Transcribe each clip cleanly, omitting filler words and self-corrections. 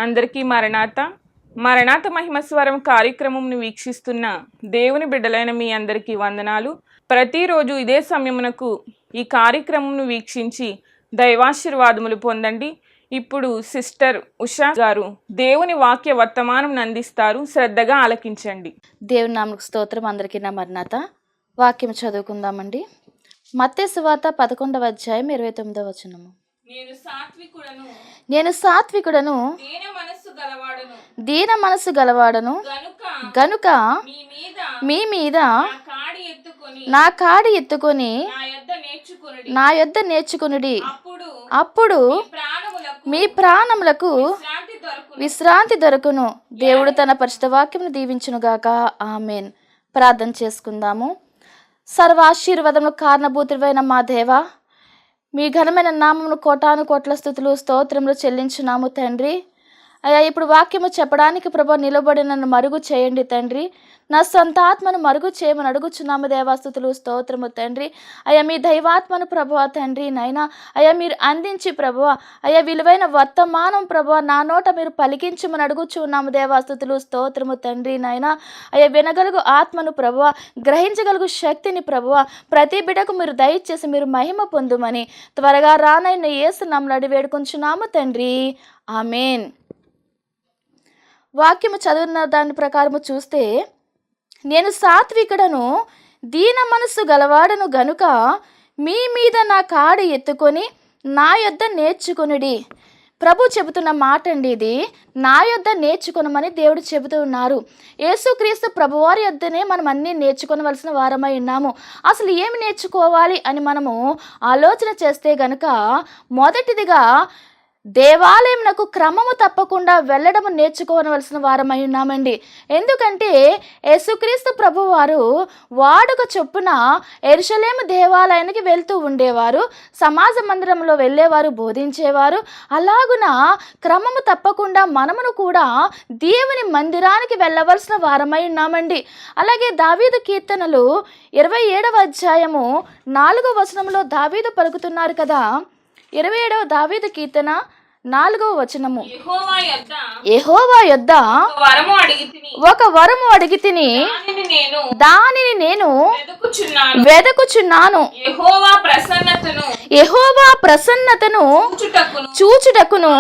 అందరికీ మరణాత మహిమస్వరం కార్యక్రమంను వీక్షిస్తున్న దేవుని బిడ్డలైన మీ అందరికీ వందనాలు. ప్రతిరోజు ఇదే సమయమునకు ఈ కార్యక్రమంను వీక్షించి దైవాశీర్వాదములు పొందండి. ఇప్పుడు సిస్టర్ ఉషా గారు దేవుని వాక్య వర్తమానం అందిస్తారు. శ్రద్ధగా ఆలకించండి. దేవుని నామకు స్తోత్రం. అందరికీ నా మరణాత వాక్యం చదువుకుందామండి. మత్తయి సువార్త 11వ అధ్యాయం 29వ వచనము. నేను సాత్వికుడను దీన మనస్సు గలవాడను గనుక మీ మీద నా కాడి ఎత్తుకొని నా యొద్ద నేర్చుకొనుడి, అప్పుడు మీ ప్రాణములకు విశ్రాంతి దొరకును. దేవుడు తన పరిశుద్ధ వాక్యమును దీవించునుగాక. ఆమేన్. ప్రార్థన చేసుకుందాము. సర్వాశీర్వాదములు కారణభూతుడైన మా దేవా, మీ ఘనమైన నామమును కోటాను కోట్ల స్తుతులు స్తోత్రములు చెల్లించున్నాము తండ్రి. అయ్యా, ఇప్పుడు వాక్యము చెప్పడానికి ప్రభు నిలబడి నన్ను మరుగు చేయండి తండ్రి. నా సొంత ఆత్మను మరుగు చేయమని అడుగుచున్నాము దేవాస్తుతులు స్తోత్రము తండ్రి. అయ్యా, మీ దైవాత్మను ప్రభువ తండ్రి నైనా అయ్యా మీరు అందించి ప్రభువ అయ్యా విలువైన వర్తమానం ప్రభువ నా నోట మీరు పలికించమని అడుగుచున్నాము దేవాస్తుతులు స్తోత్రము తండ్రి నైనా. అయ్యా, వినగలుగు ఆత్మను ప్రభువ, గ్రహించగలుగు శక్తిని ప్రభువ ప్రతి బిడకు మీరు దయచేసి మీరు మహిమ పొందుమని త్వరగా రానైన యేసు నామమున అడిగి వేడుకొంచున్నాము తండ్రి. ఆమేన్. వాక్యము చదివిన దాని ప్రకారము చూస్తే, నేను సాత్వికుడను దీన మనస్సు గలవాడను గనుక మీ మీద నా కాడి ఎత్తుకొని నా యొద్ద నేర్చుకొనుడి. ప్రభు చెబుతున్న మాట అండి ఇది. నా యొద్ద నేర్చుకొనమని దేవుడు చెబుతూ ఉన్నారు. యేసుక్రీస్తు ప్రభువారి యొద్దనే మనం అన్నీ నేర్చుకొనవలసిన వారమై ఉన్నాము. అసలు ఏమి నేర్చుకోవాలి అని మనము ఆలోచన చేస్తే గనుక, మొదటిదిగా దేవాలయంకు క్రమము తప్పకుండా వెళ్ళడము నేర్చుకోవలసిన వారమై ఉన్నామండి. ఎందుకంటే యేసుక్రీస్తు ప్రభువారు వాడుక చొప్పున యెరూషలేము దేవాలయానికి వెళ్తూ ఉండేవారు, సమాజ మందిరంలో వెళ్ళేవారు, బోధించేవారు. అలాగున క్రమము తప్పకుండా మనమును కూడా దేవుని మందిరానికి వెళ్ళవలసిన వారమై ఉన్నామండి. అలాగే దావీదు కీర్తనలు 27వ అధ్యాయము 4వ వచనంలో దావీదు పలుకుతున్నారు కదా. 27వ దావీదు కీర్తన 4వ వచనము. యెహోవా యొద్ద ఒక వరము అడిగితిని, దానిని నేను వెదకుచున్నాను. యెహోవా ప్రసన్నతను చూచుటకును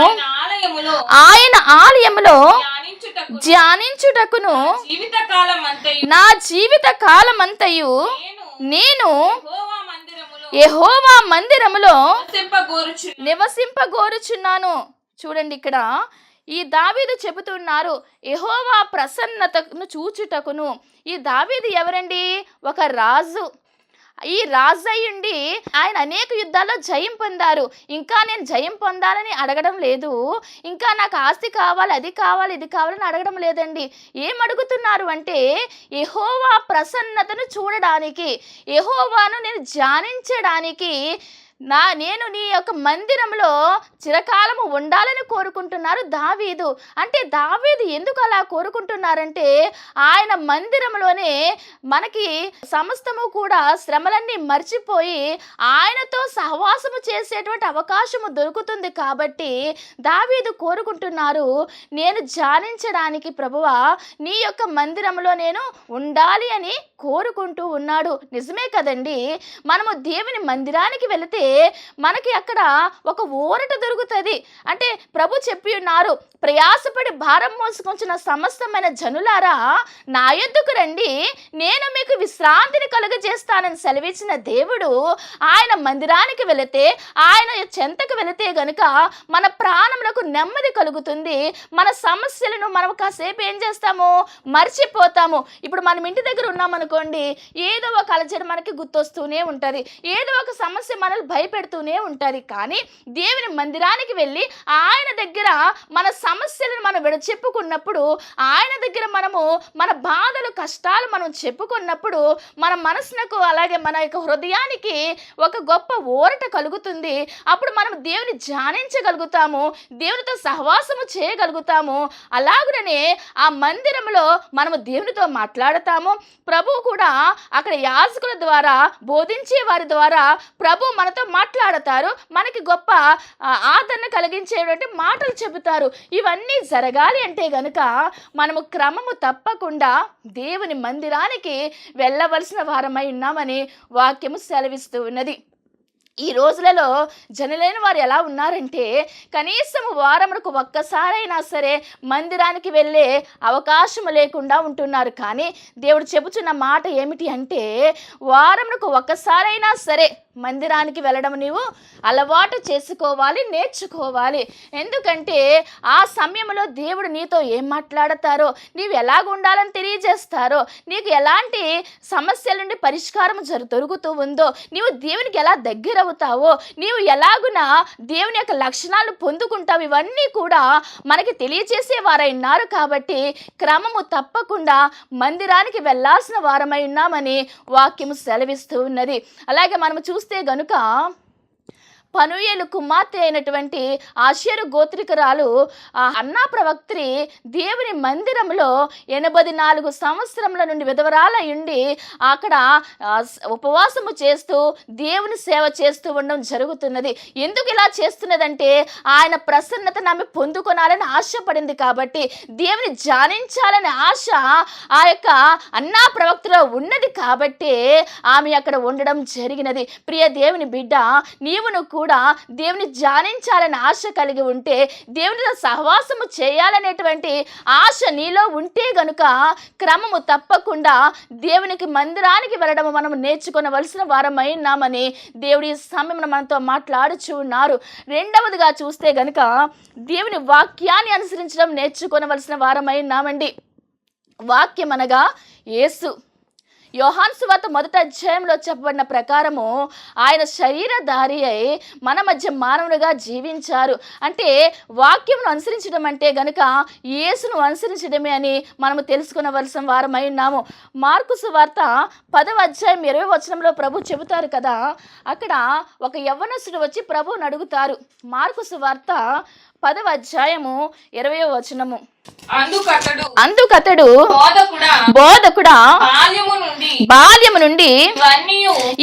ఆయన ఆలయములో ధ్యానించుటకును నా జీవిత కాలమంతయు నేను యెహోవా మందిరములో నివసింపగోరుచున్నాను. చూడండి, ఇక్కడ ఈ దావీదు చెబుతున్నారు యెహోవా ప్రసన్నతను చూచుటకును. ఈ దావీదు ఎవరండి? ఒక రాజు. ఈ రాజు అయ్యుండి ఆయన అనేక యుద్ధాల్లో జయం పొందారు. ఇంకా నేను జయం పొందాలని అడగడం లేదు, ఇంకా నాకు ఆస్తి కావాలి, అది కావాలి, ఇది కావాలని అడగడం లేదండి. ఏం అడుగుతున్నారు అంటే, యెహోవా ప్రసన్నతను చూడడానికి, యెహోవాను నేను ధ్యానించడానికి నేను నీ యొక్క మందిరంలో చిరకాలము ఉండాలని కోరుకుంటున్నారు దావీదు. అంటే దావీదు ఎందుకు అలా కోరుకుంటున్నారంటే, ఆయన మందిరంలోనే మనకి సమస్తము కూడా శ్రమలన్నీ మర్చిపోయి ఆయనతో సహవాసము చేసేటువంటి అవకాశము దొరుకుతుంది. కాబట్టి దావీదు కోరుకుంటున్నారు, నేను ధ్యానించడానికి ప్రభువా నీ యొక్క మందిరంలో నేను ఉండాలి అని కోరుకుంటూ ఉన్నాడు. నిజమే కదండి. మనము దేవుని మందిరానికి వెళితే మనకి అక్కడ ఒక ఊరట దొరుకుతుంది. అంటే ప్రభు చెప్పి ఉన్నారు, ప్రయాసపడి భారం మోసుకొంచిన సమస్తమైన జనులారా నా యొద్దకు రండి, నేను మీకు విశ్రాంతిని కలుగజేస్తానని సెలవిచ్చిన దేవుడు ఆయన మందిరానికి వెళితే, ఆయన చెంతకు వెళితే గనుక మన ప్రాణములకు నెమ్మది కలుగుతుంది. మన సమస్యలను మనం కాసేపు ఏం చేస్తాము, మర్చిపోతాము. ఇప్పుడు మనం ఇంటి దగ్గర ఉన్నామనుకోండి, ఏదో ఒక అలజడి మనకి గుర్తొస్తూనే ఉంటుంది, ఏదో ఒక సమస్య మనల్ని భయపెడుతూనే ఉంటుంది. కానీ దేవుని మందిరానికి వెళ్ళి ఆయన దగ్గర మన సమస్యలను మనం చెప్పుకున్నప్పుడు, ఆయన దగ్గర మనము మన బాధలు కష్టాలు మనం చెప్పుకున్నప్పుడు, మన మనసునకు అలాగే మన యొక్క హృదయానికి ఒక గొప్ప ఊరట కలుగుతుంది. అప్పుడు మనం దేవుని ధ్యానించగలుగుతాము, దేవునితో సహవాసము చేయగలుగుతాము. అలాగుననే ఆ మందిరంలో మనము దేవునితో మాట్లాడతాము. ప్రభు కూడా అక్కడ యాజకుల ద్వారా, బోధించే వారి ద్వారా ప్రభు మనతో మాట్లాడతారు. మనకి గొప్ప ఆదరణ కలిగించేటువంటి మాటలు చెబుతారు. ఇవన్నీ జరగాలి అంటే గనుక మనము క్రమము తప్పకుండా దేవుని మందిరానికి వెళ్ళవలసిన వారమై ఉన్నామని వాక్యము సెలవిస్తూ ఉన్నది. ఈ రోజులలో జనులైన వారు ఎలా ఉన్నారంటే కనీసం వారమునకు ఒక్కసారైనా సరే మందిరానికి వెళ్ళే అవకాశం లేకుండా ఉంటున్నారు. కానీ దేవుడు చెబుతున్న మాట ఏమిటి అంటే వారమునకు ఒక్కసారైనా సరే మందిరానికి వెళ్ళడం నీవు అలవాటు చేసుకోవాలి, నేర్చుకోవాలి. ఎందుకంటే ఆ సమయంలో దేవుడు నీతో ఏం మాట్లాడతారో, నీవు ఎలాగ ఉండాలని తెలియజేస్తారో, నీకు ఎలాంటి సమస్యల నుండి పరిష్కారం దొరుకుతూ ఉందో, నీవు దేవునికి ఎలా దగ్గర అవుతావో, నీవు ఎలాగున దేవుని యొక్క లక్షణాలను పొందుకుంటావు, ఇవన్నీ కూడా మనకి తెలియజేసే వారై ఉన్నారు. కాబట్టి క్రమము తప్పకుండా మందిరానికి వెళ్ళాల్సిన వారమై ఉన్నామని వాక్యము సెలవిస్తూ ఉన్నది. అలాగే మనము చూస్తే గనుక పనుయేలు కుమార్తె అయినటువంటి ఆషేరు గోత్రికురాలు అన్నా ప్రవక్త్రి దేవుని మందిరంలో 84 సంవత్సరముల నుండి విధవరాల ఉండి అక్కడ ఉపవాసము చేస్తూ దేవుని సేవ చేస్తూ ఉండడం జరుగుతున్నది. ఎందుకు ఇలా చేస్తున్నదంటే ఆయన ప్రసన్నతను ఆమె పొందుకోనాలని ఆశపడింది. కాబట్టి దేవుని ధ్యానించాలనే ఆశ ఆ యొక్క అన్నా ప్రవక్తలో ఉన్నది. కాబట్టి ఆమె అక్కడ ఉండడం జరిగినది. ప్రియ దేవుని బిడ్డ, నీవును కూడా దేవుని ధ్యానించాలని ఆశ కలిగి ఉంటే, దేవునితో సహవాసము చేయాలనేటువంటి ఆశ నీలో ఉంటే గనుక క్రమము తప్పకుండా దేవునికి మందిరానికి వెళ్ళడం మనం నేర్చుకోవలసిన వారమై ఉన్నామని దేవుడి సమయంలో మనతో మాట్లాడుచూ ఉన్నారు. రెండవదిగా చూస్తే గనుక దేవుని వాక్యాన్ని అనుసరించడం నేర్చుకోవలసిన వారమై ఉన్నామండి. వాక్యం అనగా యేసు. యోహాను సువార్త 1వ అధ్యాయంలో చెప్పబడిన ప్రకారము ఆయన శరీరధారి అయి మన మధ్య మానవునిగా జీవించారు. అంటే వాక్యమును అనుసరించడం అంటే గనుక యేసును అనుసరించడమే అని మనము తెలుసుకునవలసిన వారమై ఉన్నాము. మార్కు సువార్త 10వ అధ్యాయం 20వ వచనంలో ప్రభు చెబుతారు కదా, అక్కడ ఒక యవ్వనస్తుడు వచ్చి ప్రభువుని అడుగుతారు. మార్కు సువార్త 10వ అధ్యాయము 20వ వచనము. అందుకతడు బోధకుడా బాల్యము నుండి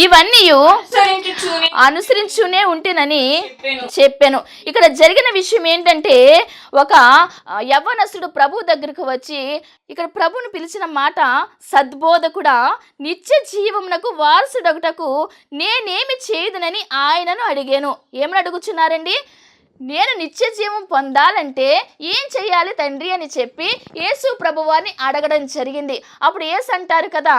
ఇవన్నీ అనుసరించునే ఉంటేనని చెప్పాను. ఇక్కడ జరిగిన విషయం ఏంటంటే, ఒక యవ్వనస్తుడు ప్రభు దగ్గరకు వచ్చి ఇక్కడ ప్రభుని పిలిచిన మాట, సద్బోధకుడా నిత్య జీవమునకు వారసుడొకటకు నేనేమి చేయదునని ఆయనను అడిగాను. ఏమని అడుగుచున్నారండి? నేను నిత్య జీవం పొందాలంటే ఏం చేయాలి తండ్రి అని చెప్పి యేసు ప్రభువారిని అడగడం జరిగింది. అప్పుడు యేసు అంటారు కదా,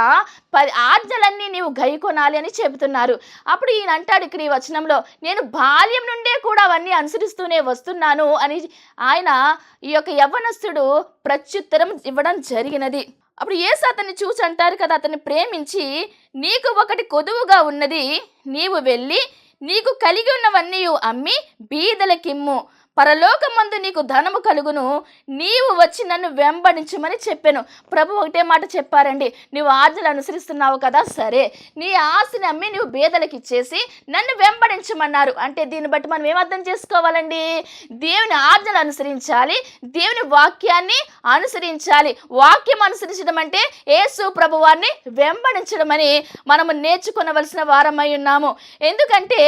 10 ఆజ్ఞలన్నీ నీవు గైకొనాలి అని చెబుతున్నారు. అప్పుడు ఈయన అంటాడు ఇక్కడ ఈ వచనంలో, నేను బాల్యం నుండే కూడా అవన్నీ అనుసరిస్తూనే వస్తున్నాను అని ఆయన ఈ యొక్క యవ్వనస్తుడు ప్రత్యుత్తరం ఇవ్వడం జరిగినది. అప్పుడు యేసు అతన్ని చూసి అంటారు కదా, అతన్ని ప్రేమించి, నీకు ఒకటి కొదువుగా ఉన్నది, నీవు వెళ్ళి నీకు కలిగి ఉన్నవన్నీ అమ్మి బీదలకిమ్ము, పరలోకమందు నీకు ధనము కలుగును, నీవు వచ్చి నన్ను వెంబడించమని చెప్పాను. ప్రభు ఒకటే మాట చెప్పారండి, నువ్వు ఆజ్ఞలు అనుసరిస్తున్నావు కదా, సరే నీ ఆస్తిని అమ్మి నువ్వు బేదలకు ఇచ్చేసి నన్ను వెంబడించమన్నారు. అంటే దీన్ని బట్టి మనం ఏం అర్థం చేసుకోవాలండి? దేవుని ఆజ్ఞలు అనుసరించాలి, దేవుని వాక్యాన్ని అనుసరించాలి. వాక్యం అనుసరించడం అంటే యేసు ప్రభువారిని వెంబడించడం అని మనము నేర్చుకోవలసిన వారమై ఉన్నాము. ఎందుకంటే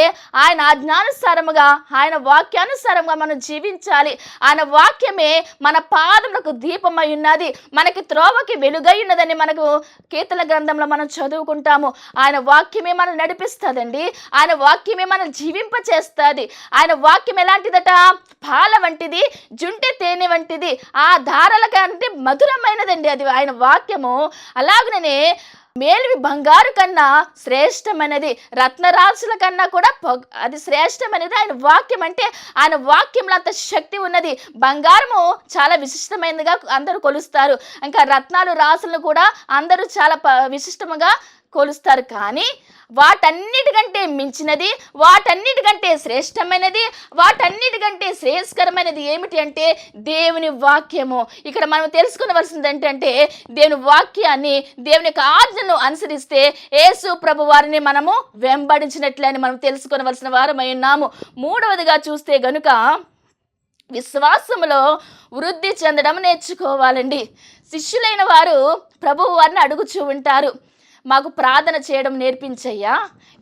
ఆయన ఆజ్ఞానుసారముగా, ఆయన వాక్యానుసారంగా మనం జీవించాలి. ఆయన వాక్యమే మన పాదములకు దీపమై ఉన్నది, మనకి త్రోవకి వెలుగై ఉన్నదని మనకు కీర్తన గ్రంథంలో మనం చదువుకుంటాము. ఆయన వాక్యమే మనం నడిపిస్తుందండి, ఆయన వాక్యమే మనం జీవింపచేస్తుంది. ఆయన వాక్యం ఎలాంటిదట? పాల వంటిది, జుంటె తేనె వంటిది, ఆ ధారల కంటే మధురమైనదండి అది ఆయన వాక్యము. అలాగనే మేలివి బంగారు కన్నా శ్రేష్టమైనది, రత్నరాశుల కన్నా కూడా అది శ్రేష్టమైనది ఆయన వాక్యం. అంటే ఆయన వాక్యంలో అంత శక్తి ఉన్నది. బంగారము చాలా విశిష్టమైనదిగా అందరూ కొలుస్తారు, ఇంకా రత్నాలు రాసులను కూడా అందరూ చాలా విశిష్టముగా కొలుస్తారు. కానీ వాటన్నిటికంటే మించినది, వాటన్నిటికంటే శ్రేష్టమైనది, వాటన్నిటికంటే శ్రేయస్కరమైనది ఏమిటి అంటే దేవుని వాక్యము. ఇక్కడ మనం తెలుసుకోవలసింది ఏంటంటే, దేవుని వాక్యాన్ని, దేవుని యొక్క ఆజ్ఞను అనుసరిస్తే యేసు ప్రభు వారిని మనము వెంబడించినట్లే అని మనం తెలుసుకోవలసిన వారమై ఉన్నాము. మూడవదిగా చూస్తే గనుక విశ్వాసములో వృద్ధి చెందడం నేర్చుకోవాలండి. శిష్యులైన వారు ప్రభువు వారిని అడుగుచూ ఉంటారు, మాకు ప్రార్థన చేయడం నేర్పించయ్యా,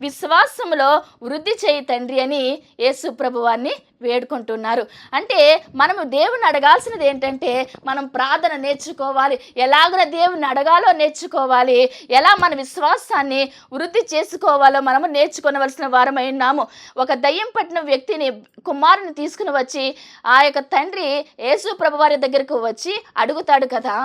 విశ్వాసంలో వృద్ధి చేయి తండ్రి అని యేసు ప్రభువాన్ని వేడుకుంటున్నారు. అంటే మనము దేవుని అడగాల్సినది ఏంటంటే మనం ప్రార్థన నేర్చుకోవాలి, ఎలాగున దేవుని అడగాలో నేర్చుకోవాలి, ఎలా మన విశ్వాసాన్ని వృద్ధి చేసుకోవాలో మనము నేర్చుకోవలసిన వారమై ఉన్నాము. ఒక దయ్యం పట్టిన వ్యక్తిని, కుమారుని తీసుకుని వచ్చి ఆ యొక్క తండ్రి యేసు ప్రభువారి దగ్గరకు వచ్చి అడుగుతాడు కదా,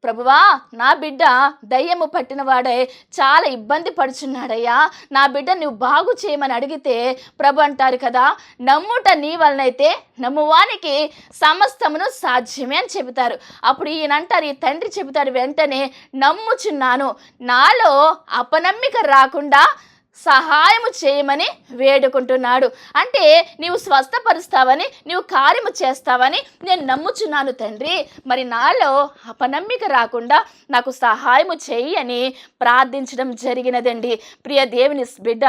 ప్రభువా నా బిడ్డ దయ్యము పట్టిన వాడే చాలా ఇబ్బంది పడుచున్నాడయ్యా, నా బిడ్డ నువ్వు బాగు చేయమని అడిగితే ప్రభు అంటారు కదా, నమ్ముట నీ వలనైతే నమ్మువానికి సమస్తమును సాధ్యమే అని చెబుతారు. అప్పుడు ఈయన అంటారు, ఈ తండ్రి చెబుతాడు వెంటనే, నమ్ముచున్నాను, నాలో అపనమ్మిక రాకుండా సహాయము చేయమని వేడుకుంటున్నాడు. అంటే నీవు స్వస్థపరుస్తావని, నీవు కార్యము చేస్తావని నేను నమ్ముచున్నాను తండ్రి, మరి నాలో అపనమ్మిక రాకుండా నాకు సహాయము చేయి అని ప్రార్థించడం జరిగినదండి. ప్రియ దేవుని బిడ్డ,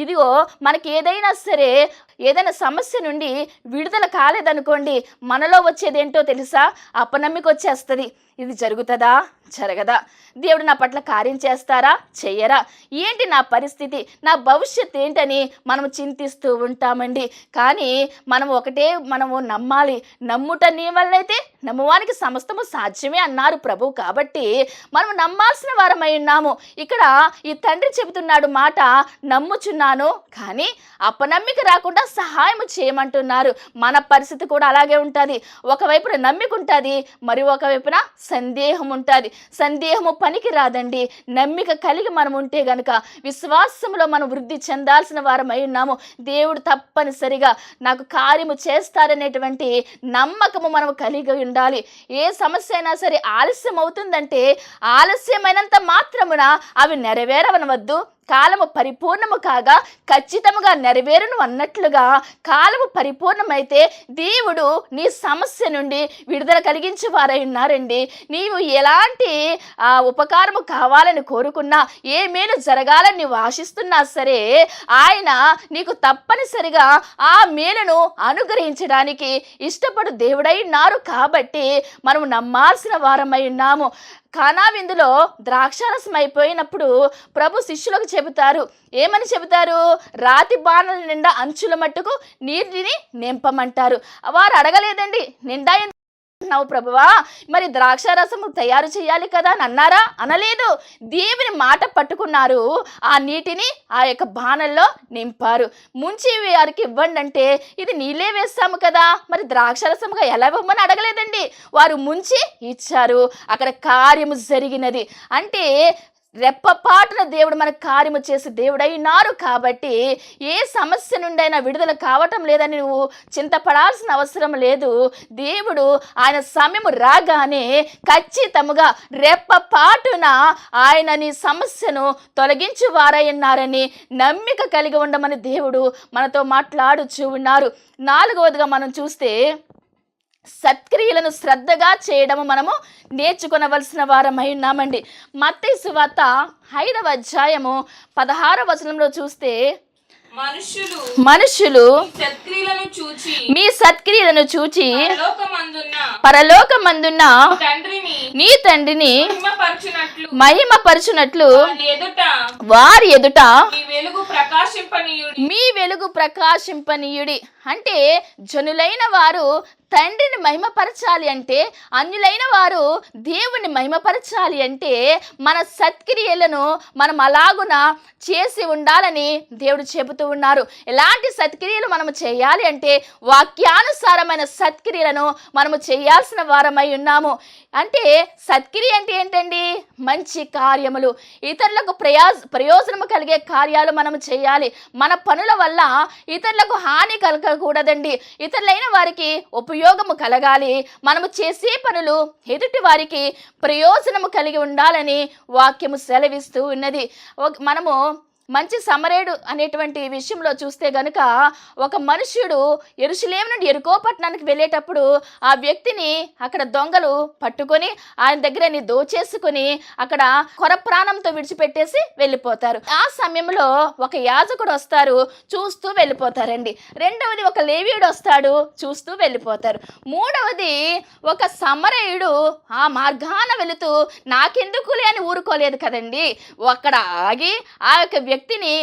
ఇదిగో మనకి ఏదైనా సరే, ఏదైనా సమస్య నుండి విడుదల కాలేదనుకోండి, మనలో వచ్చేదేంటో తెలుసా? అపనమ్మిక వచ్చేస్తుంది. ఇది జరుగుతుందా, జరగదా, దేవుడు నా పట్ల కార్యం చేస్తారా, చెయ్యరా, ఏంటి నా పరిస్థితి, నా భవిష్యత్ ఏంటని మనం చింతిస్తూ ఉంటామండి. కానీ మనము నమ్మాలి, నమ్ముట నీ వల్లైతే నమ్మువానికి సమస్తము సాధ్యమే అన్నారు ప్రభు. కాబట్టి మనం నమ్మాల్సిన వారమై ఉన్నాము. ఇక్కడ ఈ తండ్రి చెబుతున్నాడు మాట, నమ్ముచున్నాను కానీ అపనమ్మిక రాకుండా సహాయం చేయమంటున్నారు. మన పరిస్థితి కూడా అలాగే ఉంటుంది. ఒకవైపున నమ్మిక ఉంటుంది, మరి ఒకవైపున సందేహం ఉంటుంది. సందేహము పనికి రాదండి. నమ్మిక కలిగి మనం ఉంటే గనుక విశ్వాసంలో మనం వృద్ధి చెందాల్సిన వారమై ఉన్నాము. దేవుడు తప్పనిసరిగా నాకు కార్యము చేస్తారనేటువంటి నమ్మకము మనం కలిగి ఉండాలి. ఏ సమస్య అయినా సరే ఆలస్యం అవుతుందంటే ఆలస్యమైనంత మాత్రమున అవి నెరవేరవనవద్దు. కాలము పరిపూర్ణము కాగా ఖచ్చితముగా నెరవేరును అన్నట్లుగా కాలము పరిపూర్ణమైతే దేవుడు నీ సమస్య నుండి విడుదల కలిగించే వారై ఉన్నారండి. నీవు ఎలాంటి ఉపకారము కావాలని కోరుకున్నా, ఏ మేలు జరగాలని నీవు ఆశిస్తున్నా సరే, ఆయన నీకు తప్పనిసరిగా ఆ మేలును అనుగ్రహించడానికి ఇష్టపడు దేవుడై ఉన్నారు. కాబట్టి మనం నమ్మాల్సిన వారమై ఉన్నాము. కానా విందులో ద్రాక్షారసం అయిపోయినప్పుడు ప్రభు శిష్యులకు చెబుతారు, ఏమని చెబుతారు? రాతి బాణల నిండా అంచుల మట్టుకు నీటిని నింపమంటారు. వారు అడగలేదండి, నిండా నావు ప్రభువా, మరి ద్రాక్షారసము తయారు చేయాలి కదా అని అన్నారా? అనలేదు. దేవుని మాట పట్టుకున్నారు, ఆ నీటిని ఆ యొక్క బాణల్లో నింపారు. ముంచి వారికి ఇవ్వండి అంటే, ఇది నీళ్ళే వేస్తాము కదా, మరి ద్రాక్షారసముగా ఎలా ఇవ్వమని అడగలేదండి. వారు ముంచి ఇచ్చారు, అక్కడ కార్యము జరిగినది. అంటే రెప్పపాటున దేవుడు మనకు కార్యము చేసి దేవుడైనారు. కాబట్టి ఏ సమస్య నుండి అయినా విడుదల కావటం లేదని నువ్వు చింతపడాల్సిన అవసరం లేదు. దేవుడు ఆయన సమయము రాగానే ఖచ్చితముగా రెప్పపాటున ఆయన నీ సమస్యను తొలగించు వారై ఉన్నారని నమ్మిక కలిగి ఉండమని దేవుడు మనతో మాట్లాడుచూ ఉన్నారు. 4వదిగా మనం చూస్తే సత్క్రియలను శ్రద్ధగా చేయడము మనము నేర్చుకొనవలసిన వారమై ఉన్నామండి. మత్తయి సువార్త 5వ అధ్యాయము 16వ వచనంలో చూస్తే, మనుషులు మీ సత్క్రియలను చూచి పరలోకమందున్న నీ తండ్రిని మహిమపరచునట్లు వారి ఎదుట మీ వెలుగు ప్రకాశింపనీయుడి. అంటే జనులైన వారు తండ్రిని మహిమపరచాలి అంటే, అన్యులైన వారు దేవుని మహిమపరచాలి అంటే మన సత్క్రియలను మనం అలాగున చేసి ఉండాలని దేవుడు చెబుతూ ఉన్నారు. ఎలాంటి సత్క్రియలు మనము చేయాలి అంటే వాక్యానుసారమైన సత్క్రియలను మనము చేయాల్సిన వారమై ఉన్నాము. అంటే సత్క్రియ అంటే ఏంటండి? మంచి కార్యములు, ఇతరులకు ప్రయోజనము కలిగే కార్యాలు మనము చేయాలి. మన పనుల వల్ల ఇతరులకు హాని కలగకూడదండి. ఇతరులైన వారికి ఉపయోగము కలగాలి. మనము చేసే పనులు ఎదుటి వారికి ప్రయోజనము కలిగి ఉండాలని వాక్యము సెలవిస్తూ ఉన్నది. మనము మంచి సమరేయుడు అనేటువంటి విషయంలో చూస్తే గనుక ఒక మనుష్యుడు యెరూషలేము నుండి యెరికో పట్టణానికి వెళ్ళేటప్పుడు ఆ వ్యక్తిని అక్కడ దొంగలు పట్టుకొని ఆయన దగ్గరని దోచేసుకొని అక్కడ కొర ప్రాణంతో విడిచిపెట్టేసి వెళ్ళిపోతారు. ఆ సమయంలో ఒక యాజకుడు వస్తారు, చూస్తూ వెళ్ళిపోతారండి. రెండవది ఒక లేవీయుడు వస్తాడు, చూస్తూ వెళ్ళిపోతారు. మూడవది ఒక సమరయుడు ఆ మార్గాన వెళుతూ నాకెందుకులే అని ఊరుకోలేదు కదండి, అక్కడ ఆగి ఆ యొక్క వ్యక్తిని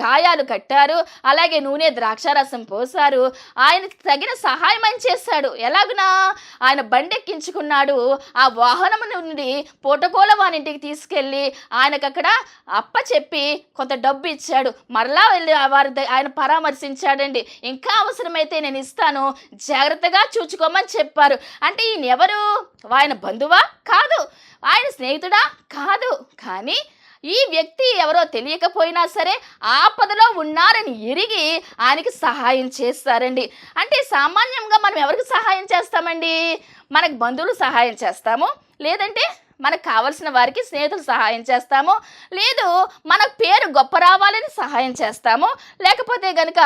గాయాలు కట్టారు, అలాగే నూనె ద్రాక్షారసం పోసారు, ఆయనకి తగిన సహాయం అని చేశాడు. ఎలాగునా ఆయన బండెక్కించుకున్నాడు, ఆ వాహనం నుండి పూటకోల వానింటికి తీసుకెళ్ళి ఆయనకు అక్కడ అప్ప చెప్పి కొంత డబ్బు ఇచ్చాడు. మరలా వెళ్ళి ఆయన పరామర్శించాడండి. ఇంకా అవసరమైతే నేను ఇస్తాను, జాగ్రత్తగా చూచుకోమని చెప్పారు. అంటే ఈయన ఎవరు? ఆయన బంధువా? కాదు. ఆయన స్నేహితుడా? కాదు. కానీ ఈ వ్యక్తి ఎవరో తెలియకపోయినా సరే ఆపదలో ఉన్నారని ఎరిగి ఆయనకి సహాయం చేస్తారండి. అంటే సామాన్యంగా మనం ఎవరికి సహాయం చేస్తామండి? మనకు బంధువులు సహాయం చేస్తాము, లేదంటే మనకు కావలసిన వారికి స్నేహితులు సహాయం చేస్తాము, లేదు మన పేరు గొప్ప రావాలని సహాయం చేస్తాము, లేకపోతే గనుక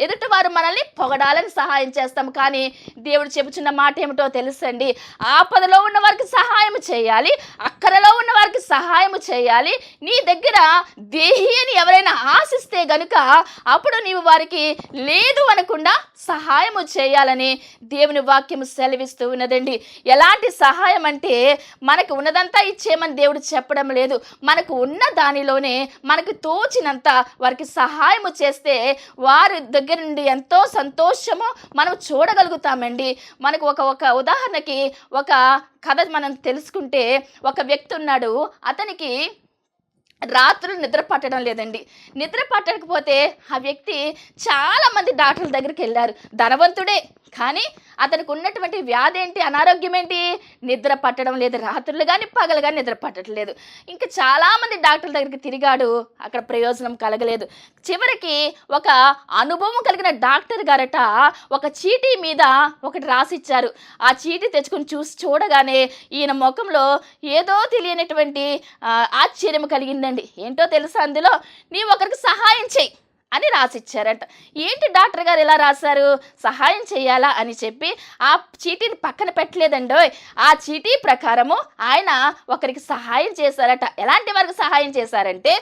ఎదుటివారు మనల్ని పొగడాలని సహాయం చేస్తాము. కానీ దేవుడు చెబుతున్న మాట ఏమిటో తెలుసండి, ఆపదలో ఉన్న వారికి సహాయం చేయాలి, అక్కరలో ఉన్న వారికి సహాయం చేయాలి. నీ దగ్గర దేహి అని ఎవరైనా ఆశిస్తే గనుక అప్పుడు నీవు వారికి లేదు అనకుండా సహాయము చేయాలని దేవుని వాక్యము సెలవిస్తూ ఉన్నదండి. ఎలాంటి సహాయం అంటే మనకు ఉన్నదంతా ఇచ్చేయమని దేవుడు చెప్పడం లేదు. మనకు ఉన్న దానిలోనే మనకు తోచినంత వారికి సహాయము చేస్తే వారి దగ్గర నుండి ఎంతో సంతోషము మనం చూడగలుగుతామండి. మనకు ఒక ఉదాహరణకి ఒక కథ మనం తెలుసుకుంటే, ఒక వ్యక్తి ఉన్నాడు, అతనికి రాత్రులు నిద్ర పట్టడం లేదండి. నిద్ర పట్టకపోతే ఆ వ్యక్తి చాలామంది డాక్టర్ల దగ్గరికి వెళ్ళారు, ధనవంతుడే, కానీ అతనికి ఉన్నటువంటి వ్యాధి ఏంటి, అనారోగ్యం ఏంటి, నిద్ర పట్టడం లేదు. రాత్రులు కానీ పగలు కానీ నిద్ర పట్టడం లేదు. ఇంకా చాలామంది డాక్టర్ల దగ్గరికి తిరిగాడు, అక్కడ ప్రయోజనం కలగలేదు. చివరికి ఒక అనుభవం కలిగిన డాక్టర్ గారట ఒక చీటీ మీద ఒకటి రాసిచ్చారు. ఆ చీటీ తెచ్చుకొని చూడగానే ఈయన ముఖంలో ఏదో తెలియనటువంటి ఆశ్చర్యం కలిగిందండి. ఏంటో తెలుసా, అందులో నీవు ఒకరికి సహాయం చేయి అని రాసిచ్చారట. ఏంటి డాక్టర్ గారు ఇలా రాశారు, సహాయం చేయాలా అని చెప్పి ఆ చీటీని పక్కన పెట్టలేదండో. ఆ చీటీ ప్రకారము ఆయన ఒకరికి సహాయం చేశారట. ఎలాంటి వారికి సహాయం చేశారంటే,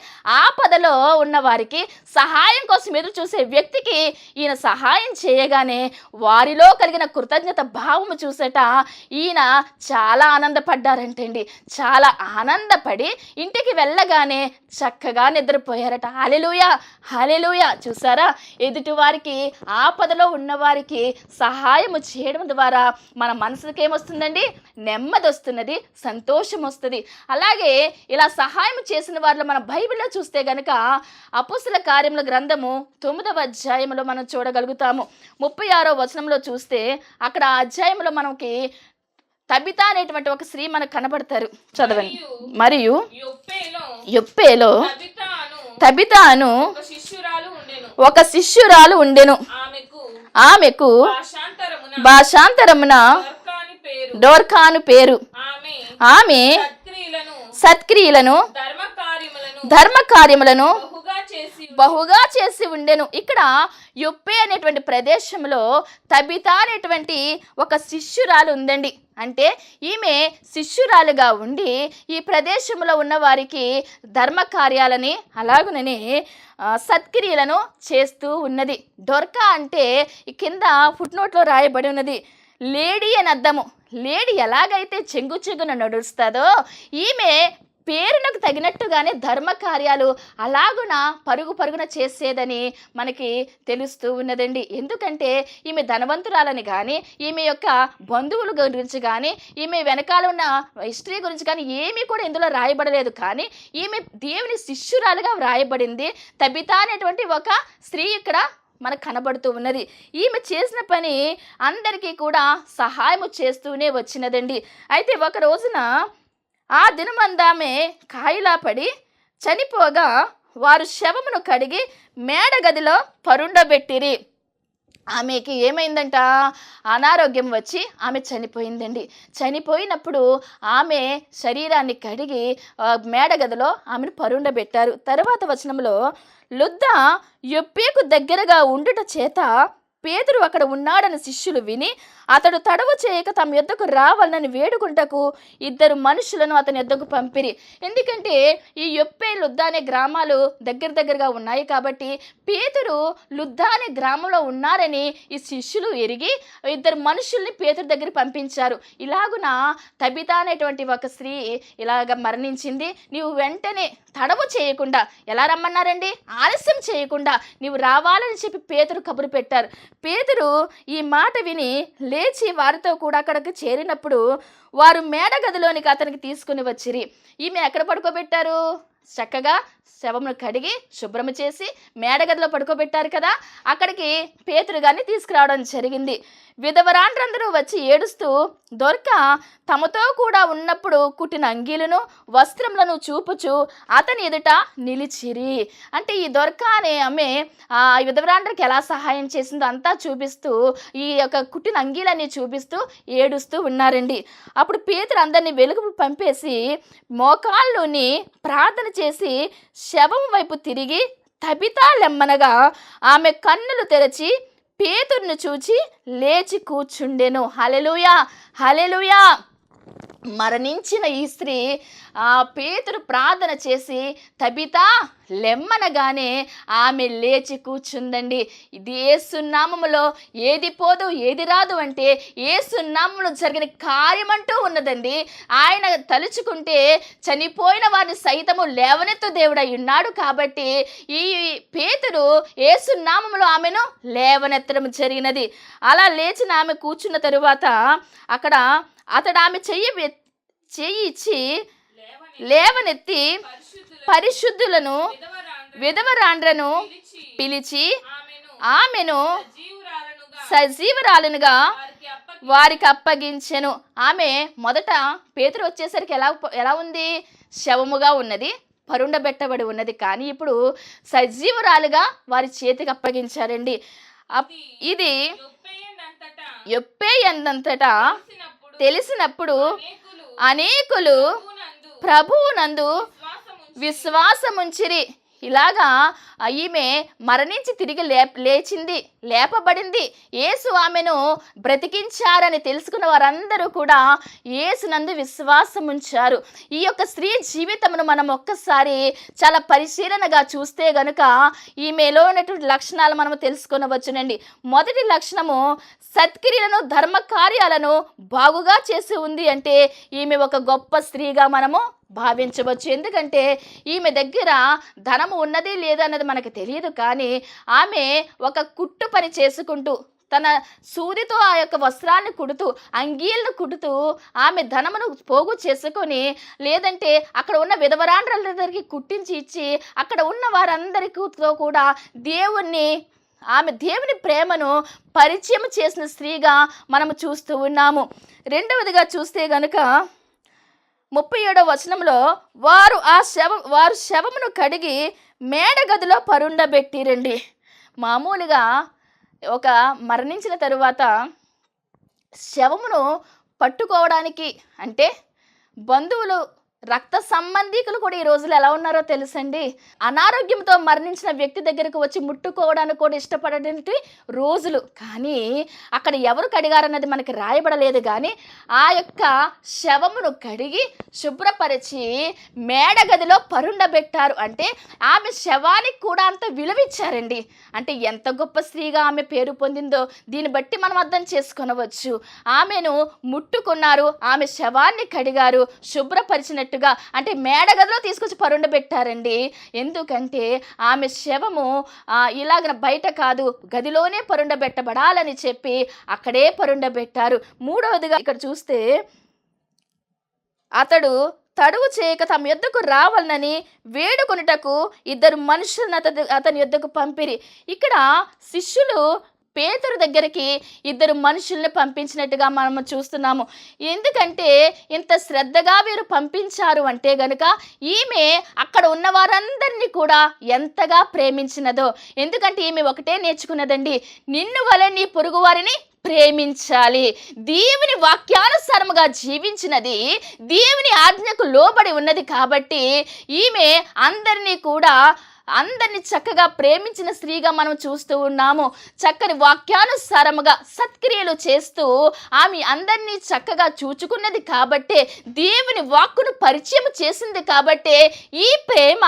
ఆపదలో ఉన్న వారికి సహాయం కోసం ఎదురు చూసే వ్యక్తికి ఈయన సహాయం చేయగానే వారిలో కలిగిన కృతజ్ఞత భావము చూసేట ఈయన చాలా ఆనందపడ్డారంటండి. చాలా ఆనందపడి ఇంటికి వెళ్ళగానే చక్కగా నిద్రపోయారట. హల్లెలూయా, హల్లెలూయా. చూసారా, ఎదుటి వారికి, ఆపదలో ఉన్నవారికి సహాయము చేయడం ద్వారా మన మనసుకి ఏమొస్తుందండి, నెమ్మది వస్తున్నది, సంతోషం వస్తుంది. అలాగే ఇలా సహాయం చేసిన వారిలో మన బైబిల్లో చూస్తే గనక అపోస్తల కార్యముల గ్రంథము 9వ అధ్యాయంలో మనం చూడగలుగుతాము. 36వ వచనంలో చూస్తే అక్కడ ఆ అధ్యాయంలో మనకి తబితా అనేటువంటి ఒక స్త్రీ మనకు కనబడతారు. చదవండి. మరియు యొప్పేలో తబితాను ఒక శిష్యురాలు ఉండెను. ఆమెకు భాషాంతరమున డోర్కాను పేరు. ఆమె సత్క్రియలను ధర్మకార్యములను బహుగా చేసి ఉండెను. ఇక్కడ యొప్పే అనేటువంటి ప్రదేశంలో తబితా అనేటువంటి ఒక శిష్యురాలు ఉందండి. అంటే ఈమె శిష్యురాలుగా ఉండి ఈ ప్రదేశంలో ఉన్న వారికి ధర్మకార్యాలని అలాగునని సత్క్రియలను చేస్తూ ఉన్నది. డొర్కా అంటే కింద ఫుట్నోట్లో రాయబడి ఉన్నది లేడీ అని అర్థము. లేడీ ఎలాగైతే చెంగు చెంగున నడుస్తుందో ఈమె పేరునకు తగినట్టుగానే ధర్మకార్యాలు అలాగున పరుగున చేసేదని మనకి తెలుస్తూ ఉన్నదండి. ఎందుకంటే ఈమె ధనవంతురాలని కానీ, ఈమె యొక్క బంధువుల గురించి కానీ, ఈమె వెనకాల ఉన్న హిస్టరీ గురించి కానీ ఏమీ కూడా ఇందులో రాయబడలేదు. కానీ ఈమె దేవుని శిష్యురాలుగా వ్రాయబడింది. తబితా అనేటువంటి ఒక స్త్రీ ఇక్కడ మనకు కనబడుతూ ఉన్నది. ఈమె చేసిన పని అందరికీ కూడా సహాయము చేస్తూనే వచ్చినదండి. అయితే ఒక రోజున ఆ దినమందామే కాయిలా పడి చనిపోగా వారు శవమును కడిగి మేడగదిలో పరుండబెట్టిరి. ఆమెకి ఏమైందంట, అనారోగ్యం వచ్చి ఆమె చనిపోయిందండి. చనిపోయినప్పుడు ఆమె శరీరాన్ని కడిగి మేడగదిలో ఆమెను పరుండబెట్టారు. తర్వాత వచనంలో లుద్ద యొప్పేకు దగ్గరగా ఉండుట చేత పేతురు అక్కడ ఉన్నాడని శిష్యులు విని అతడు తడవు చేయక తమ యొద్దకు రావాలని వేడుకుంటకు ఇద్దరు మనుషులను అతని యొద్దకు పంపిరి. ఎందుకంటే ఈ యొప్పే లుద్ద అనే గ్రామాలు దగ్గరగా ఉన్నాయి కాబట్టి పేతురు లుద్ద అనే గ్రామంలో ఉన్నారని ఈ శిష్యులు ఎరిగి ఇద్దరు మనుషుల్ని పేతురు దగ్గర పంపించారు. ఇలాగున తబిత అనేటువంటి ఒక స్త్రీ ఇలాగ మరణించింది, నీవు వెంటనే తడవు చేయకుండా, ఎలా రమ్మన్నారండి, ఆలస్యం చేయకుండా నీవు రావాలని చెప్పి పేతురు కబురు పెట్టారు. పేతురు ఈ మాట విని లేచి వారితో కూడా అక్కడికి చేరినప్పుడు వారు మేడగదిలోనికి అతనికి తీసుకుని వచ్చిరి. ఈమె ఎక్కడ పడుకోబెట్టారు, చక్కగా శవమును కడిగి శుభ్రము చేసి మేడగదిలో పడుకోబెట్టారు కదా, అక్కడికి పేతురు గారిని తీసుకురావడం జరిగింది. విధవరాండ్రందరూ వచ్చి ఏడుస్తూ దొరక తమతో కూడా ఉన్నప్పుడు కుట్టిన అంగీలను వస్త్రములను చూపుచు అతని ఎదుట నిలిచిరి. అంటే ఈ దొరక అనే ఆమె ఆ విధవరాండ్రకి ఎలా సహాయం చేసిందో అంతా చూపిస్తూ ఈ యొక్క కుట్టిన అంగీలన్నీ చూపిస్తూ ఏడుస్తూ ఉన్నారండి. అప్పుడు పేతురు అందరినీ వెలుగు పంపేసి మోకాళ్ళుని ప్రార్థన చేసి శవం వైపు తిరిగి తబితా లెమ్మనగా ఆమె కన్నులు తెరచి పేతురును చూచి లేచి కూర్చుండెను. హల్లెలూయా, హల్లెలూయా. మరణించిన ఈ స్త్రీ పేతురు ప్రార్థన చేసి తబితా లెమ్మనగానే ఆమె లేచి కూర్చుందండి. ఇది యేసు నామములో ఏది పోదు ఏది రాదు అంటే యేసు నామములో జరిగిన కార్యమంటూ ఉన్నదండి. ఆయన తలుచుకుంటే చనిపోయిన వారిని సైతము లేవనెత్తు దేవుడై ఉన్నాడు. కాబట్టి ఈ పేతురు యేసు నామములో ఆమెను లేవనెత్తడం జరిగినది. అలా లేచిన ఆమె కూర్చున్న తరువాత అక్కడ అతడు ఆమె చెయ్యి ఇచ్చి లేవనెత్తి పరిశుద్ధులను విధవరాండ్రను పిలిచి ఆమెను సజీవరాలనుగా వారికి అప్పగించెను. ఆమె మొదట పేతురు వచ్చేసరికి ఎలా ఉంది, శవముగా ఉన్నది, పరుండబెట్టబడి ఉన్నది. కానీ ఇప్పుడు సజీవరాలుగా వారి చేతికి అప్పగించారండి. ఇది యొప్పే ఎందంతటా తెలిసినప్పుడు అనేకులు ప్రభువునందు విశ్వాసముంచిరి. ఇలాగా ఈమె మరణించి తిరిగి లేచింది, లేపబడింది. యేసు ఆమెను బ్రతికించారని తెలుసుకున్న వారందరూ కూడా యేసునందు విశ్వాసం ఉంచారు. ఈ యొక్క స్త్రీ జీవితమును మనం ఒక్కసారి చాలా పరిశీలనగా చూస్తే గనుక ఈమెలో ఉన్నటువంటి లక్షణాలు మనము తెలుసుకొనవచ్చునండి. మొదటి లక్షణము, సత్క్రియలను ధర్మ కార్యాలను బాగుగా చేసి ఉంది అంటే ఈమె ఒక గొప్ప స్త్రీగా మనము భావించవచ్చు. ఎందుకంటే ఈమె దగ్గర ధనము ఉన్నది లేదన్నది మనకు తెలియదు, కానీ ఆమె ఒక కుట్టు పని చేసుకుంటూ తన సూదితో ఆ యొక్క వస్త్రాన్ని కుడుతూ అంగీలను కుడుతూ ఆమె ధనమును పోగు చేసుకొని, లేదంటే అక్కడ ఉన్న విధవరాండ్రులందరికీ కుట్టించి ఇచ్చి అక్కడ ఉన్న వారందరితో కూడా దేవుని ప్రేమను పరిచయం చేసిన స్త్రీగా మనము చూస్తూ ఉన్నాము. రెండవదిగా చూస్తే గనుక 37వ వచనంలో వారు శవమును కడిగి మేడగదిలో పరుండబెట్టిరండి. మామూలుగా ఒక మరణించిన తరువాత శవమును పట్టుకోవడానికి అంటే బంధువులు, రక్త సంబంధీకులు కూడా ఈ రోజులు ఎలా ఉన్నారో తెలుసండి. అనారోగ్యంతో మరణించిన వ్యక్తి దగ్గరకు వచ్చి ముట్టుకోవడానికి కూడా ఇష్టపడేటువంటి రోజులు. కానీ అక్కడ ఎవరు కడిగారన్నది మనకి రాయబడలేదు, కానీ ఆ యొక్క శవమును కడిగి శుభ్రపరిచి మేడగదిలో పరుండబెట్టారు. అంటే ఆమె శవానికి కూడా అంత విలువిచ్చారండి. అంటే ఎంత గొప్ప స్త్రీగా ఆమె పేరు పొందిందో దీన్ని బట్టి మనం అర్థం చేసుకొనవచ్చు. ఆమెను ముట్టుకున్నారు, ఆమె శవాన్ని కడిగారు, శుభ్రపరిచినట్టు అంటే మేడగదిలో తీసుకొచ్చి పరుండబెట్టారండి. ఎందుకంటే ఆమె శవము ఇలాగ బయట కాదు, గదిలోనే పరుండబెట్టబడాలని చెప్పి అక్కడే పరుండబెట్టారు. మూడవదిగా ఇక్కడ చూస్తే అతడు తడువు చేయక తమ యొద్దకు రావాలని వేడుకొనుటకు ఇద్దరు మనుషులను అతని యొద్దకు పంపిరి. ఇక్కడ శిష్యులు పేతురు దగ్గరికి ఇద్దరు మనుషుల్ని పంపించినట్టుగా మనం చూస్తున్నాము. ఎందుకంటే ఇంత శ్రద్ధగా వీరు పంపించారు అంటే గనుక ఈమె అక్కడ ఉన్న వారందరినీ కూడా ఎంతగా ప్రేమించినదో. ఎందుకంటే ఈమె ఒకటే నేర్చుకున్నదండి, నిన్ను వలె నీ పొరుగు వారిని ప్రేమించాలి. దేవుని వాక్యానుసారముగా జీవించినది, దేవుని ఆజ్ఞకు లోబడి ఉన్నది కాబట్టి ఈమె అందరినీ చక్కగా ప్రేమించిన స్త్రీగా మనం చూస్తూ ఉన్నాము. చక్కని వాక్యానుసారముగా సత్క్రియలు చేస్తూ ఆమె అందరినీ చక్కగా చూచుకున్నది కాబట్టే, దేవుని వాక్కును పరిచయం చేసింది కాబట్టే ఈ ప్రేమ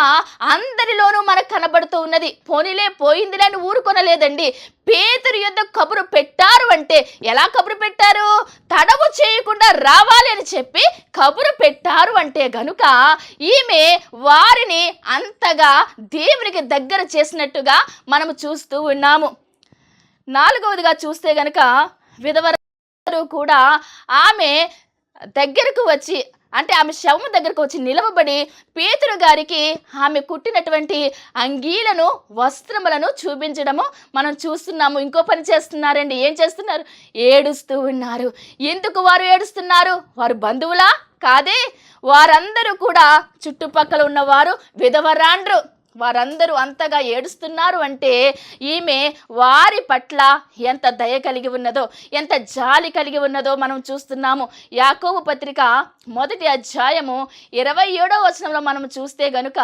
అందరిలోనూ మనకు కనబడుతూ ఉన్నది. పోనీలే పోయిందిలే అని ఊరుకొనలేదండి. పేతురు యొద్ద కబురు పెట్టారు అంటే ఎలా కబురు పెట్టారు? తడవు చేయకుండా రావాలి అని చెప్పి కబురు పెట్టారు అంటే గనుక ఈమె వారిని అంతగా దేవునికి దగ్గర చేసినట్టుగా మనము చూస్తూ ఉన్నాము. 4వదిగా చూస్తే గనుక విధవరాలు కూడా ఆమె దగ్గరకు వచ్చి, అంటే ఆమె శవము దగ్గరకు వచ్చి నిలవబడి పేతురు గారికి ఆమె కుట్టినటువంటి అంగీలను వస్త్రములను చూపించడము మనం చూస్తున్నాము. ఇంకో పని చేస్తున్నారండి. ఏం చేస్తున్నారు? ఏడుస్తూ ఉన్నారు. ఎందుకు వారు ఏడుస్తున్నారు? వారు బంధువులా? కాదే. వారందరూ కూడా చుట్టుపక్కల ఉన్నవారు విధవరాండ్రు. వారందరూ అంతగా ఏడుస్తున్నారు అంటే ఈమె వారి పట్ల ఎంత దయ కలిగి ఉన్నదో, ఎంత జాలి కలిగి ఉన్నదో మనం చూస్తున్నాము. యాకోబు పత్రిక 1వ అధ్యాయము 27వ వచనంలో మనం చూస్తే గనుక,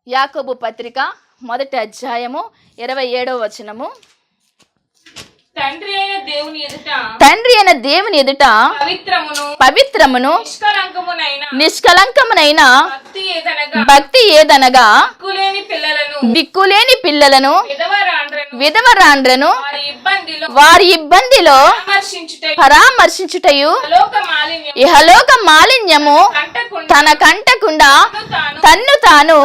యాకోబు పత్రిక 1వ అధ్యాయము 27వ వచనము, తండ్రి అయిన దేవుని ఎదుట పవిత్రమును నిష్కలంకమునైన భక్తి ఏదనగా దిక్కులేని పిల్లలను విధవరాండ్రను వారి ఇబ్బందిలో పరామర్శించుటయు ఇహలోక మాలిన్యము తన కంటకుండా తన్ను తాను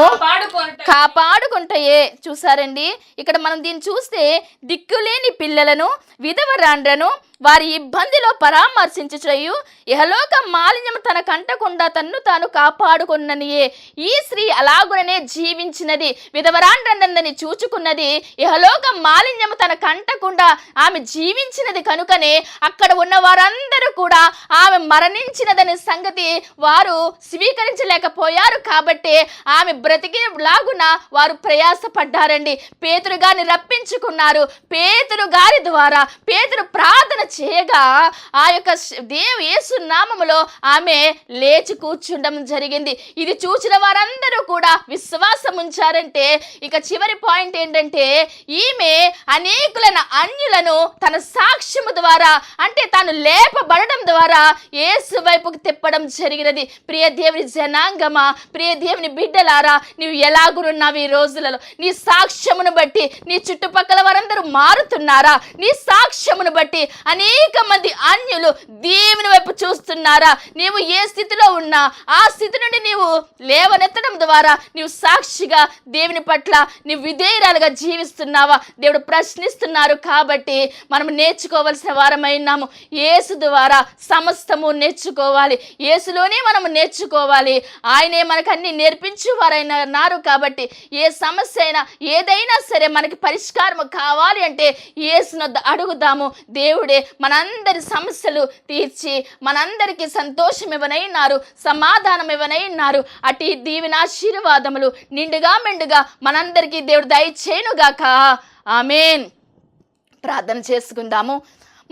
కాపాడుకుంటాయే. చూసారండి, ఇక్కడ మనం దీన్ని చూస్తే దిక్కులేని పిల్లలను విధవరాండ్రను వారి ఇబ్బందిలో పరామర్శించుటయు ఇహలోక మాలిన్యము తన కంటకుండా తన్ను తాను కాపాడుకున్ననియే. ఈ స్త్రీ అలాగుననే జీవించినది, విధవరాండ్రని చూచుకున్నది, ఇహలోక మాలిన్యము తన కంటకుండా ఆమె జీవించినది కనుకనే అక్కడ ఉన్న వారందరూ కూడా ఆమె మరణించినదనే సంగతి వారు స్వీకరించలేకపోయారు. కాబట్టి ఆమె బ్రతికేలాగున వారు ప్రయాసపడ్డారండి. పేతురు గారిని రప్పించుకున్నారు. పేతురు గారి ద్వారా పేతురు ప్రార్థన చేయగా ఆ యొక్క యేసు నామములో ఆమె లేచి కూర్చుండడం జరిగింది. ఇది చూసిన వారందరూ కూడా విశ్వాసం ఉంచారంటే ఇక చివరి పాయింట్ ఏంటంటే ఈమె అనేకులైన అన్యులను తన సాక్ష్యము ద్వారా, అంటే తాను లేపబడడం ద్వారా యేసు వైపుకు తిప్పడం జరిగినది. ప్రియ దేవుని జనాంగమా, ప్రియ దేవుని బిడ్డలారా, నీవు ఎలాగున్నావు ఈ రోజులలో? నీ సాక్ష్యమును బట్టి నీ చుట్టుపక్కల వారందరూ మారుతున్నారా? నీ సాక్ష్యమును బట్టి అనేక మంది అన్యులు దేవుని వైపు చూస్తున్నారా? నీవు ఏ స్థితిలో ఉన్నా ఆ స్థితి నుండి నీవు లేవనెత్తడం ద్వారా నీవు సాక్షిగా దేవుని పట్ల నీవు విధేయురాలుగా జీవిస్తున్నావా? దేవుడు ప్రశ్నిస్తున్నారు. కాబట్టి మనం నేర్చుకోవలసిన వారమైనాము. యేసు ద్వారా సమస్తము నేర్చుకోవాలి. యేసులోనే మనం నేర్చుకోవాలి. ఆయనే మనకు అన్ని నేర్పించువారైనారు. కాబట్టి ఏ సమస్య అయినా ఏదైనా సరే మనకి పరిష్కారం కావాలి అంటే యేసును అడుగుదాము. దేవుడే మనందరి సమస్యలు తీర్చి మనందరికీ సంతోషం ఇవ్వనైనారు, సమాధానం ఇవ్వనైనారు. అటు దీవెన ఆశీర్వాదములు నిండుగా మెండుగా మనందరికీ దేవుడు దయచేయునుగాక. ఆమేన్. ప్రార్థన చేసుకుందాము.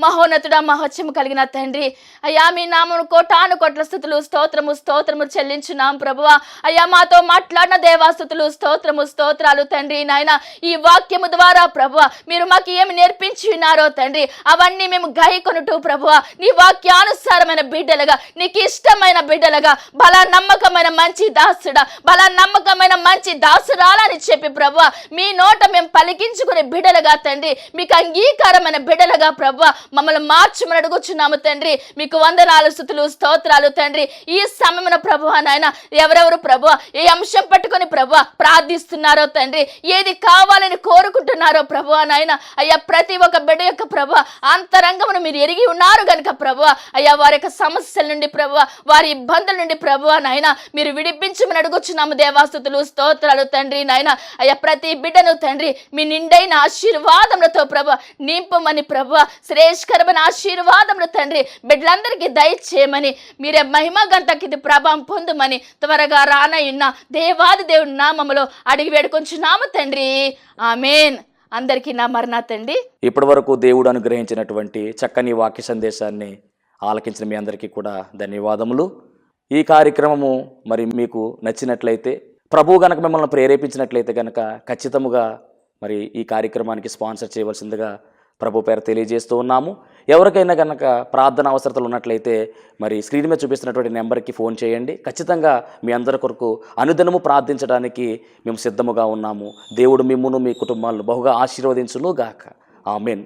మహోన్నతుడా, మహోత్సము కలిగిన తండ్రి, అయ్యా మీ నామను కోటాను కోట్ల స్తుతులు స్తోత్రము చెల్లించున్నాం ప్రభువా. అయ్యా మాతో మాట్లాడిన దేవాస్తుతులు స్తోత్రాలు తండ్రి. నాయన ఈ వాక్యము ద్వారా ప్రభువా మీరు మాకు ఏమి నేర్పించి ఉన్నారో తండ్రి అవన్నీ మేము గైకొనుటూ ప్రభువా నీ వాక్యానుసారమైన బిడ్డలుగా, నీకు ఇష్టమైన బిడ్డలుగా, బలా నమ్మకమైన మంచి దాసుడా, బలా నమ్మకమైన మంచి దాసురాలని చెప్పి ప్రభువా మీ నోట మేము పలికించుకునే బిడ్డలుగా తండ్రి, మీకు అంగీకారమైన బిడ్డలుగా ప్రభువా మమ్మల్ని మార్చమని అడుగుచున్నాము తండ్రి. మీకు వందనాలు, స్తుతులు, స్తోత్రాలు తండ్రి. ఈ సమయమున ప్రభువా నాయన ఎవరెవరు ప్రభువా ఏ అంశం పట్టుకొని ప్రభువా ప్రార్థిస్తున్నారో తండ్రి, ఏది కావాలని కోరుకుంటున్నారో ప్రభువా నాయన అయ్యా, ప్రతి ఒక్క బిడ్డ యొక్క ప్రభువా అంతరంగమును మీరు ఎరిగి ఉన్నారు గనుక ప్రభువా అయ్యా, వారి యొక్క సమస్యల నుండి ప్రభువా, వారి ఇబ్బందుల నుండి ప్రభువా నాయన మీరు విడిపించమని అడుగుచున్నాము దేవా. స్తుతులు, స్తోత్రాలు తండ్రి నాయన అయ్యా, ప్రతి బిడ్డను తండ్రి మీ నిండైన ఆశీర్వాదములతో ప్రభువా నింపమని ప్రభువా, శ్రేష్కరమైన ఆశీర్వాదములు తండ్రి బిడ్డలందరికీ దయచేయమని, మీరే మహిమ గంటకి ఇది ప్రభావం పొందుమని త్వరగా రానయ్యున్న దేవాది దేవుడి నామములో అడిగి వేడుకొంచున్నాము తండ్రి. ఆమేన్. అందరికీ నా మరణాతండి. ఇప్పటి వరకు దేవుడు అనుగ్రహించినటువంటి చక్కని వాక్య సందేశాన్ని ఆలకించిన మీ అందరికీ కూడా ధన్యవాదములు. ఈ కార్యక్రమము మరి మీకు నచ్చినట్లయితే, ప్రభువు గనక మిమ్మల్ని ప్రేరేపించినట్లయితే కనుక ఖచ్చితముగా మరి ఈ కార్యక్రమానికి స్పాన్సర్ చేయవలసిందిగా ప్రభు పేరు తెలియజేస్తూ ఉన్నాము. ఎవరికైనా కనుక ప్రార్థన అవసరతలు ఉన్నట్లయితే మరి స్క్రీన్ మీద చూపిస్తున్నటువంటి నెంబర్కి ఫోన్ చేయండి. ఖచ్చితంగా మీ అందరి కొరకు అనుదినము ప్రార్థించడానికి మేము సిద్ధముగా ఉన్నాము. దేవుడు మిమ్మును మీ కుటుంబాలను బహుగా ఆశీర్వదించును గాక. ఆమేన్.